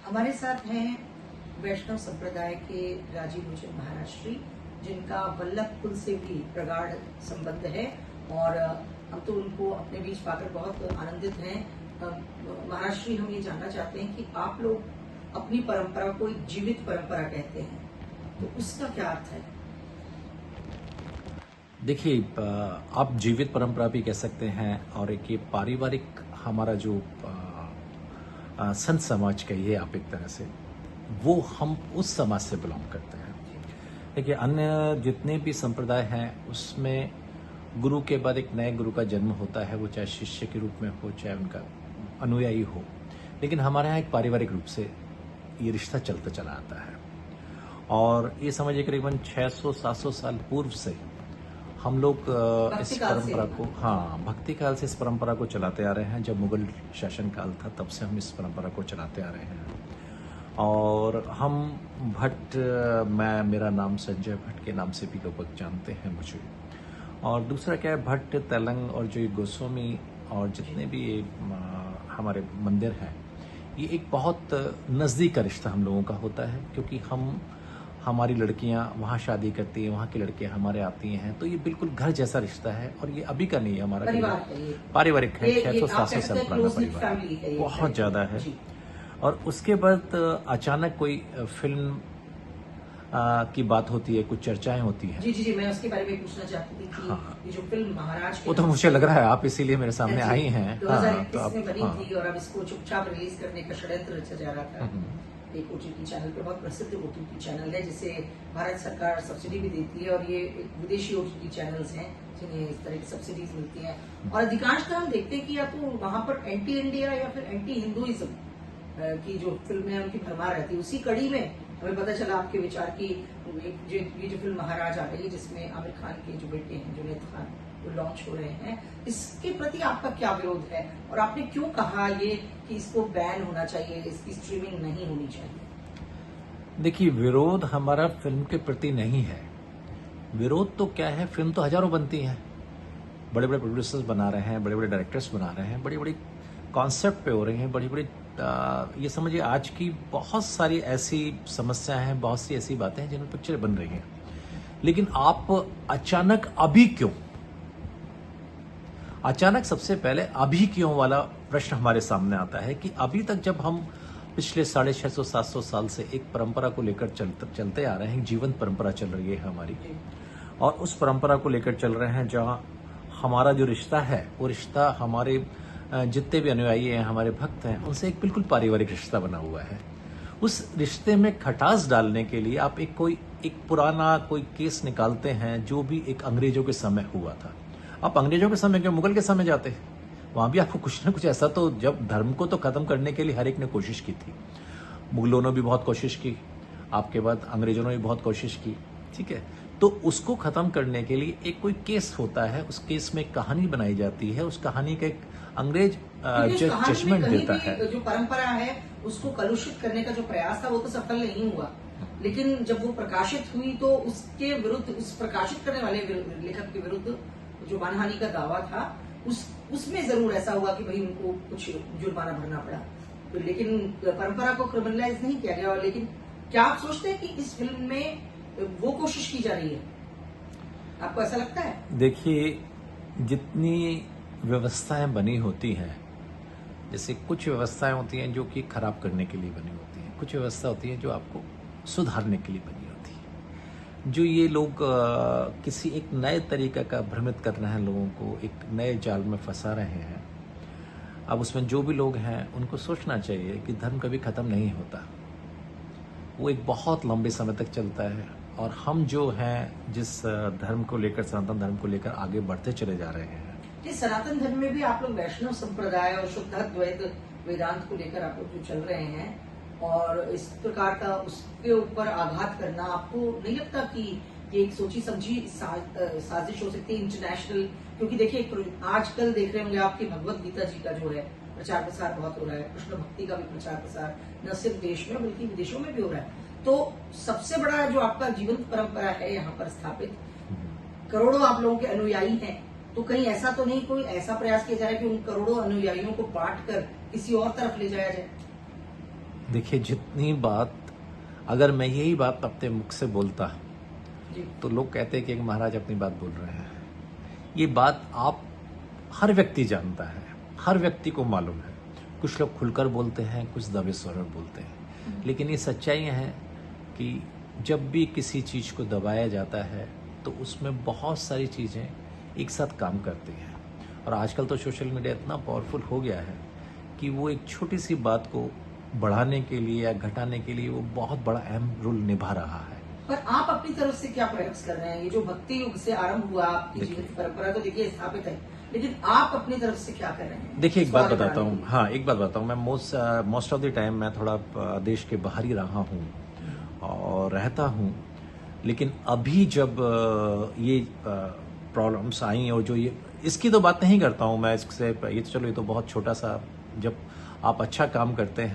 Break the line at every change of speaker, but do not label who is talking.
हमारे साथ हैं वैष्णव संप्रदाय के राजीव लोचन महाराज श्री, जिनका वल्लभ कुल से भी प्रगाढ़ संबंध है और हम तो उनको अपने बीच पाकर बहुत आनंदित हैं। महाराज श्री, हम ये जानना चाहते हैं कि आप लोग अपनी परंपरा को एक जीवित परंपरा कहते हैं, तो उसका क्या अर्थ है?
देखिए, आप जीवित परंपरा भी कह सकते हैं और एक ये पारिवारिक हमारा जो संत समाज कहिए आप एक तरह से, वो हम उस समाज से बिलोंग करते हैं। देखिए, अन्य जितने भी संप्रदाय हैं उसमें गुरु के बाद एक नए गुरु का जन्म होता है, वो चाहे शिष्य के रूप में हो चाहे उनका अनुयायी हो, लेकिन हमारे यहाँ एक पारिवारिक रूप से ये रिश्ता चलता चला आता है। और ये समझिए करीबन 600-700 साल पूर्व से हम लोग इस परंपरा को, भक्ति काल से इस परंपरा को चलाते आ रहे हैं। जब मुगल शासन काल था तब से हम इस परंपरा को चलाते आ रहे हैं। और हम भट्ट, मेरा नाम संजय भट्ट के नाम से भी लोग जानते हैं मुझे। और दूसरा क्या है, भट्ट, तेलंग और जो गोस्वामी और जितने भी हमारे मंदिर हैं, ये एक बहुत नज़दीक का रिश्ता हम लोगों का होता है, क्योंकि हमारी लड़कियां वहाँ शादी करती हैं, वहाँ की लड़कियां हमारे आती हैं, तो ये बिल्कुल घर जैसा रिश्ता है। और ये अभी का नहीं है, हमारा पारिवारिक है, 600-700 साल पुराना परिवार, बहुत ज़्यादा है। और उसके बाद अचानक कोई फिल्म की बात होती है, कुछ चर्चाएं होती हैं।
जी, मैं उसके बारे में पूछना चाहती थी कि ये जो फिल्म महाराज,
वो तो मुझे लग रहा है आप इसीलिए मेरे सामने आई हैं।
2021 में बनी थी और अब इसको चुपचाप रिलीज करने का षड्यंत्र रचा जा रहा था। एक ओटीटी चैनल पे, बहुत प्रसिद्ध ओटीटी चैनल है जिसे भारत सरकार सब्सिडी भी देती है, और ये विदेशी ओटीटी चैनल्स हैं जिन्हें इस तरह की सब्सिडीज मिलती हैं। और अधिकांशतः हम देखते हैं कि या तो वहां पर एंटी इंडिया या फिर एंटी हिंदुइज्म की जो फिल्में हैं उनकी भरमार रहती है। उसी कड़ी में हमें पता चला आपके विचार की ये जो फिल्म महाराज आ रही है, जिसमें आमिर खान के जो बेटे हैं जुनैद खान, वो लॉन्च हो रहे हैं, इसके प्रति आपका क्या विरोध है और आपने क्यों कहा ये कि इसको बैन होना चाहिए, इसकी स्ट्रीमिंग नहीं होनी चाहिए?
देखिए, विरोध हमारा फिल्म के प्रति नहीं है। विरोध तो क्या है, फिल्म तो हजारों बनती हैं, बड़े बड़े प्रोड्यूसर्स बना रहे हैं, बड़े बड़े डायरेक्टर्स बना रहे हैं, बड़ी बड़ी कॉन्सेप्ट पे हो रही हैं, बड़ी बड़ी ये समझिए आज की बहुत सारी ऐसी समस्याएं हैं, बहुत सी ऐसी बातें हैं जिनमें पिक्चर बन रही हैं। लेकिन आप अचानक अभी क्यों, अचानक सबसे पहले अभी क्यों वाला प्रश्न हमारे सामने आता है कि अभी तक जब हम पिछले 650-700 साल से एक परंपरा को लेकर चलते आ रहे हैं, जीवंत परंपरा चल रही है हमारी, और उस परंपरा को लेकर चल रहे हैं, जहां हमारा जो रिश्ता है वो रिश्ता हमारे जितने भी अनुयायी हैं, हमारे भक्त हैं, उनसे एक बिल्कुल पारिवारिक रिश्ता बना हुआ है। उस रिश्ते में खटास डालने के लिए आप एक पुराना कोई केस निकालते हैं जो भी एक अंग्रेजों के समय हुआ था। आप अंग्रेजों के समय क्यों, मुगल के समय जाते हैं, वहां भी आपको कुछ ना कुछ ऐसा, तो जब धर्म को तो खत्म करने के लिए हर एक ने कोशिश की थी। मुगलों ने भी बहुत कोशिश की, आपके बाद अंग्रेजों ने भी बहुत कोशिश की, ठीक है। तो उसको खत्म करने के लिए एक कोई केस होता है, उस केस में कहानी बनाई जाती है, उस कहानी का एक अंग्रेज जजमेंट देता है।
जो परंपरा है उसको कलुषित करने का जो प्रयास था वो तो सफल नहीं हुआ, लेकिन जब वो प्रकाशित हुई तो उसके विरुद्ध, उस प्रकाशित करने वाले लेखक के विरुद्ध जो मानहानि का दावा था, उसमें जरूर ऐसा हुआ कि भाई उनको कुछ जुर्माना भरना पड़ा, तो लेकिन परंपरा को क्रिमिनलाइज नहीं किया गया। लेकिन क्या आप सोचते हैं कि इस फिल्म में वो कोशिश की जा रही है? आपको ऐसा लगता है?
देखिए, जितनी व्यवस्थाएं बनी होती हैं, जैसे कुछ व्यवस्थाएं होती हैं जो कि खराब करने के लिए बनी होती हैं, कुछ व्यवस्था होती है जो आपको सुधारने के लिए बनी होती है। जो ये लोग किसी एक नए तरीके का भ्रमित कर रहे हैं, लोगों को एक नए जाल में फंसा रहे हैं। अब उसमें जो भी लोग हैं उनको सोचना चाहिए कि धर्म कभी खत्म नहीं होता, वो एक बहुत लंबे समय तक चलता है। और हम जो हैं, जिस धर्म को लेकर, सनातन धर्म को लेकर आगे बढ़ते चले जा रहे हैं।
इस सनातन धर्म में भी आप लोग वैष्णव संप्रदाय और शुद्ध अद्वैत वेदांत को लेकर आप लोग जो चल रहे हैं, और इस प्रकार का उसके ऊपर आघात करना, आपको नहीं लगता कि ये एक सोची समझी साजिश हो सकती है इंटरनेशनल? क्योंकि देखिए, आजकल देख रहे होंगे आपकी भगवत गीता जी का जो है प्रचार प्रसार बहुत हो रहा है, कृष्ण भक्ति का भी प्रचार प्रसार न सिर्फ देश में बल्कि विदेशों में भी हो रहा है। तो सबसे बड़ा जो आपका जीवंत परंपरा है यहाँ पर स्थापित, करोड़ों आप लोगों के अनुयायी हैं, तो कहीं ऐसा तो नहीं कोई ऐसा प्रयास किया जा रहा है कि उन करोड़ों अनुयायियों को बांट कर किसी और तरफ ले जाया जाए?
देखिए, जितनी बात अगर मैं यही बात अपने मुख से बोलता
जी
तो लोग कहते हैं कि एक महाराज अपनी बात बोल रहे हैं। ये बात आप हर व्यक्ति जानता है, हर व्यक्ति को मालूम है। कुछ लोग खुलकर बोलते हैं, कुछ दबे स्वर में बोलते हैं, लेकिन ये सच्चाई है कि जब भी किसी चीज़ को दबाया जाता है तो उसमें बहुत सारी चीज़ें एक साथ काम करती हैं। और आजकल तो सोशल मीडिया इतना पावरफुल हो गया है कि वो एक छोटी सी बात को बढ़ाने के लिए या घटाने के लिए वो बहुत बड़ा अहम रोल निभा रहा है।
पर आप अपनी तरफ से क्या प्रयास कर रहे हैं? ये जो भक्ति युग से आरंभ हुआ आपकी
देखिए।
जीवित परंपरा तो देखिए स्थापित है, लेकिन आप अपनी तरफ से क्या कर रहे हैं?
देखिए, एक
इसको
बात
आगे
बताता
बढ़ाने
हूँ।
के लिए?
हाँ, एक बात बताता हूँ। मैं मोस्ट ऑफ द टाइम मैं थोड़ा देश के बाहर ही रहा हूँ और रहता हूँ। लेकिन अभी जब ये प्रॉब्लम्स आई और जो ये इसकी तो बात नहीं करता हूँ मैं। इससे ये तो चलो, ये तो बहुत छोटा सा, जब आप अच्छा काम करते हैं